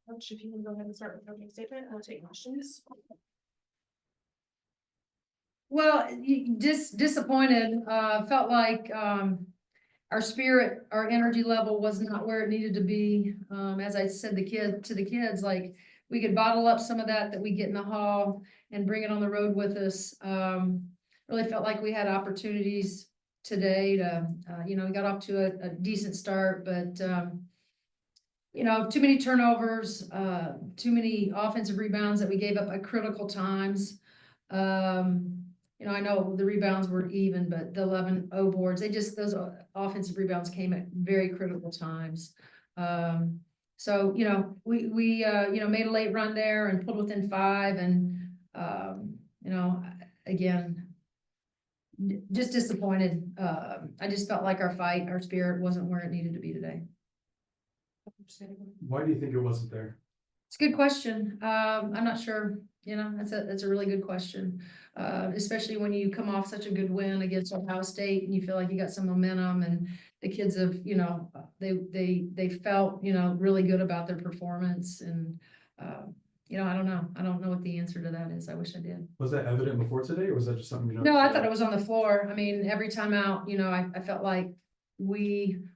Coach, if you can go ahead and start with the opening statement, we'll take questions. Well, disappointed, felt like, our spirit, our energy level was not where it needed to be. As I said, to the kids, like, we could bottle up some of that we get in the hall and bring it on the road with us. Really felt like we had opportunities today to, we got off to a decent start, but, too many turnovers, too many offensive rebounds that we gave up at critical times. I know the rebounds were even, but the 11 O boards, those offensive rebounds came at very critical times. So, we made a late run there and pulled within 5 and, again, just disappointed. I just felt like our spirit wasn't where it needed to be today. Why do you think it wasn't there? It's a good question. I'm not sure. That's a really good question. Especially when you come off such a good win against Ohio State and you feel like you got some momentum and the kids have, they felt, really good about their performance and, I don't know. I don't know what the answer to that is. I wish I did. Was that evident before today or was that just something No, I thought it was on the floor. I mean, every time out, I felt like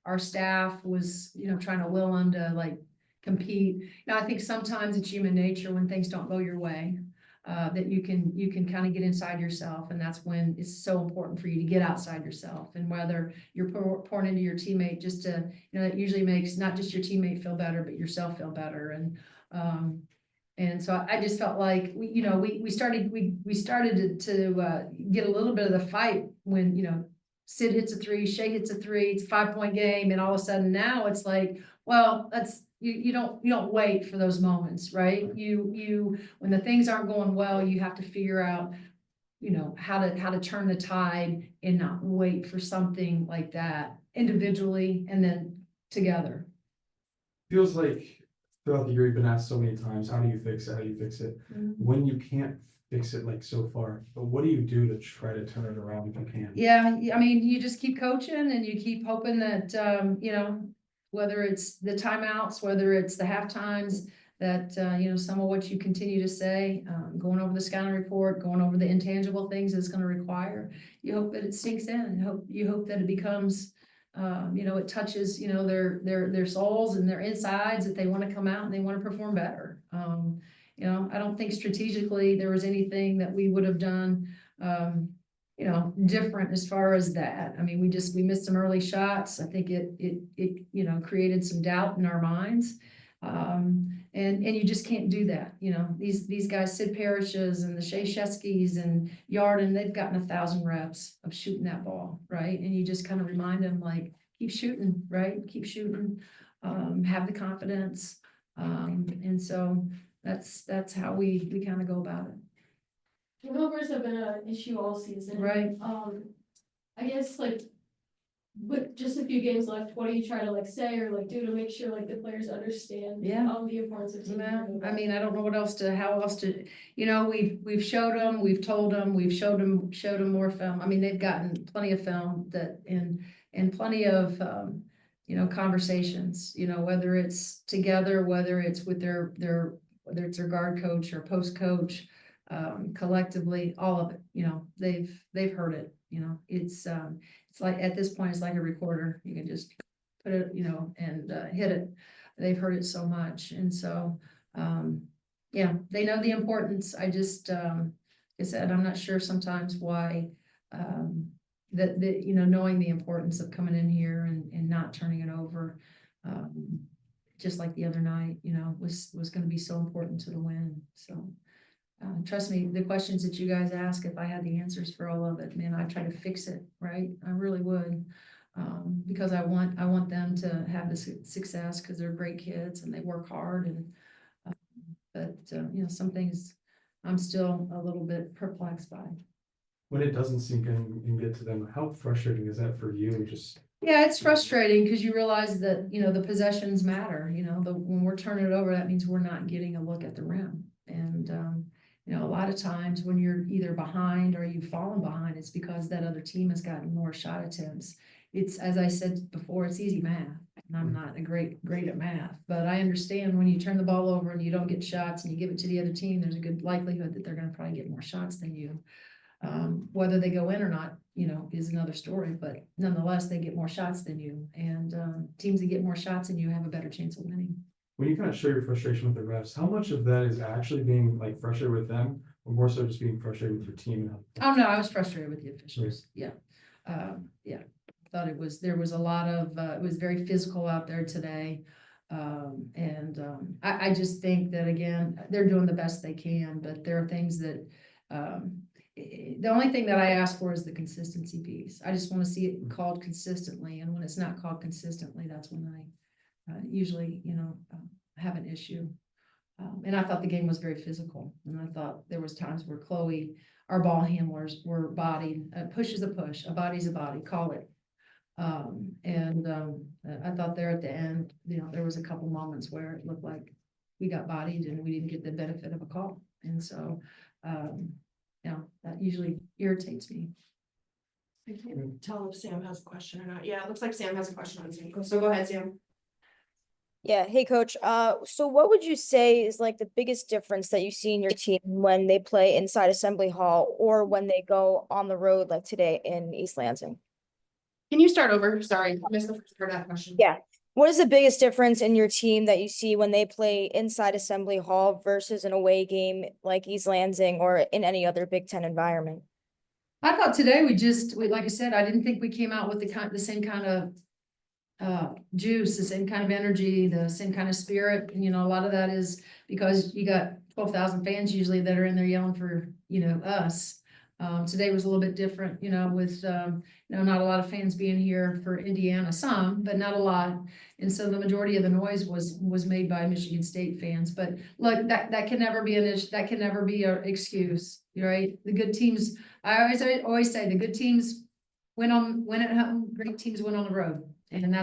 our staff was, trying to will them to like compete. I think sometimes it's human nature when things don't go your way, that you can kind of get inside yourself. And that's when it's so important for you to get outside yourself. And whether you're pouring into your teammate just to, it usually makes not just your teammate feel better, but yourself feel better. And so I just felt like we started to get a little bit of the fight when, Sid hits a 3, Shea hits a 3, it's a 5-point game. And all of a sudden now it's like, well, you don't wait for those moments, right? When the things aren't going well, you have to figure out, how to turn the tide and not wait for something like that individually and then together. Feels like throughout the year you've been asked so many times, how do you fix it? How do you fix it? Mm-hmm. When you can't fix it like so far, but what do you do to try to turn it around if you can? Yeah, I mean, you just keep coaching and you keep hoping that, whether it's the timeouts, whether it's the half times, that, some of what you continue to say, going over the scouting report, going over the intangible things it's going to require, you hope that it sinks in and you hope that it becomes, it touches, their souls and their insides, that they want to come out and they want to perform better. I don't think strategically there was anything that we would have done, different as far as that. I mean, we missed some early shots. I think it created some doubt in our minds. And you just can't do that. These guys, Sid Parishes and the Shea Sheskys and Yarden, they've gotten 1,000 reps of shooting that ball, right? And you just kind of remind them, like, keep shooting, right? Keep shooting, have the confidence. And so that's how we kind of go about it. Turnovers have been an issue all season. Right. I guess with just a few games left, what do you try to say or do to make sure the players understand the importance of team? I mean, I don't know how else to, we've showed them, we've told them, we've showed them more film. I mean, they've gotten plenty of film and plenty of, conversations, whether it's together, whether it's with whether it's their guard coach or post coach, collectively, all of it, they've heard it, it's like, at this point, it's like a recorder. You can just put it, and hit it. They've heard it so much. And so, they know the importance. I just, like I said, I'm not sure sometimes why, that knowing the importance of coming in here and not turning it over, just like the other night, was going to be so important to the win. So, trust me, the questions that you guys ask, if I had the answers for all of it, man, I'd try to fix it, right? I really would, because I want them to have the success because they're great kids and they work hard. And but some things I'm still a little bit perplexed by. When it doesn't sink in and get to them, how frustrating is that for you? Yeah, it's frustrating because you realize that the possessions matter. When we're turning it over, that means we're not getting a look at the rim. And a lot of times when you're either behind or you've fallen behind, it's because that other team has gotten more shot attempts. it's, as I said before, it's easy math. And I'm not great at math, but I understand when you turn the ball over and you don't get shots and you give it to the other team, there's a good likelihood that they're gonna probably get more shots than you. Whether they go in or not, is another story, but nonetheless, they get more shots than you. And teams that get more shots than you have a better chance of winning. When you kind of show your frustration with the refs, how much of that is actually being like frustrated with them, or more so just being frustrated with your team? Oh, no, I was frustrated with the officials. Yeah. Yeah. Thought there was a lot of, it was very physical out there today. I just think that, again, they're doing the best they can, but there are things that, the only thing that I ask for is the consistency piece. I just want to see it called consistently. And when it's not called consistently, that's when I usually, have an issue. And I thought the game was very physical. And I thought there was times where Chloe, our ball handlers, were bodied. A push is a push, a body's a body, call it. I thought there at the end, there was a couple moments where it looked like we got bodied and we didn't get the benefit of a call. And so, that usually irritates me. I can't tell if Sam has a question or not. Yeah, it looks like Sam has a question on Zoom. So go ahead, Sam. Yeah, hey coach. So what would you say is like the biggest difference that you see in your team when they play inside Assembly Hall or when they go on the road like today in East Lansing? Can you start over? Sorry, I missed the first part of that question. Yeah. What is the biggest difference in your team that you see when they play inside Assembly Hall versus an away game like East Lansing or in any other Big Ten environment? I thought today like I said, I didn't think we came out with the same kind of juice, the same kind of energy, the same kind of spirit. And, a lot of that is because you got 12,000 fans usually that are in there yelling for, us. Today was a little bit different, with, not a lot of fans being here for Indiana, some, but not a lot. And so the majority of the noise was made by Michigan State fans. But look, that can never be an issue. That can never be an excuse, right? The good teams, I always say the good teams win at home, great teams win on the road. And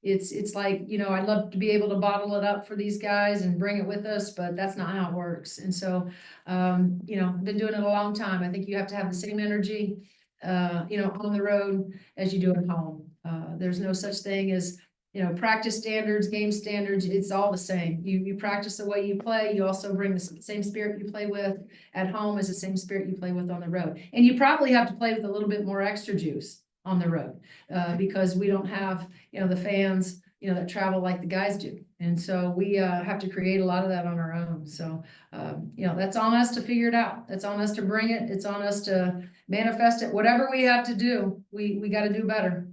it's like, I'd love to be able to bottle it up for these guys and bring it with us, but that's not how it works. And so, I've been doing it a long time. I think you have to have the same energy, on the road as you do at home. There's no such thing as, practice standards, game standards. It's all the same. You practice the way you play. You also bring the same spirit you play with at home as the same spirit you play with on the road. And you probably have to play with a little bit more extra juice on the road, because we don't have, the fans, that travel like the guys do. And so we have to create a lot of that on our own. So, that's on us to figure it out. That's on us to bring it. It's on us to manifest it. Whatever we have to do, we got to do better.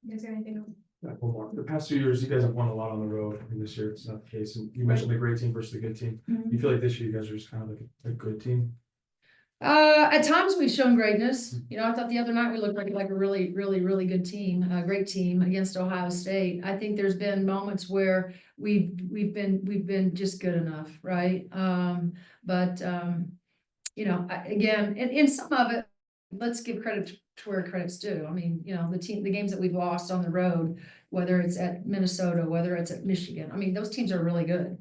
You guys got anything else? Yeah, one more. The past 2 years, you guys have won a lot on the road. I mean, this year it's not the case. And you mentioned the great team versus the good team. You feel like this year you guys are just kind of like a good team? At times we've shown greatness. I thought the other night we looked like a really, really, really good team, a great team against Ohio State. I think there's been moments where we've been just good enough, right? Again, in some of it, let's give credit to where credit's due. I mean, the games that we've lost on the road, whether it's at Minnesota, whether it's at Michigan, I mean, those teams are really good.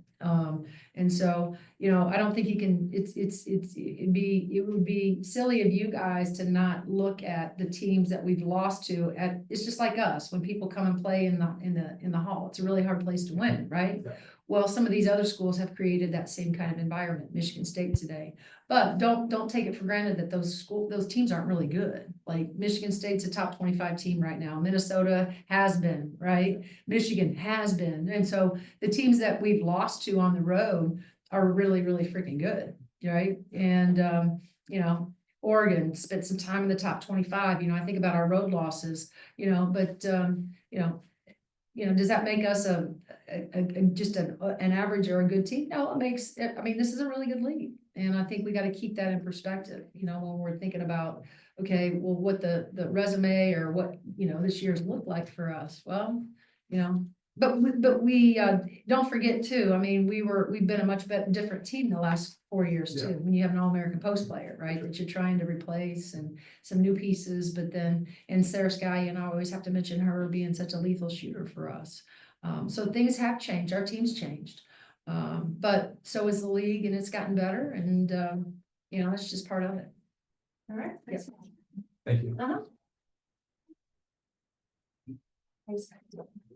And so, I don't think you can, it would be silly of you guys to not look at the teams that we've lost to it's just like us, when people come and play in the hall, it's a really hard place to win, right? Yeah. Well, some of these other schools have created that same kind of environment, Michigan State today. But don't take it for granted that those teams aren't really good. Like Michigan State's a top 25 team right now. Minnesota has been, right? Michigan has been. And so the teams that we've lost to on the road are really, really freaking good, right? And Oregon spent some time in the top 25. I think about our road losses, but does that make us just an average or a good team? No, this is a really good league. And I think we got to keep that in perspective, when we're thinking about, okay, well, what the resume or what, this year's looked like for us. Well, but we don't forget too, we've been a much different team the last 4 years too. Yeah. When you have an All-American post player, right, that you're trying to replace and some new pieces, but then, and Sarah Sky, I always have to mention her being such a lethal shooter for us. So things have changed, our team's changed. But so is the league, and it's gotten better, and it's just part of it. All right. Thanks. Thank you. Thanks.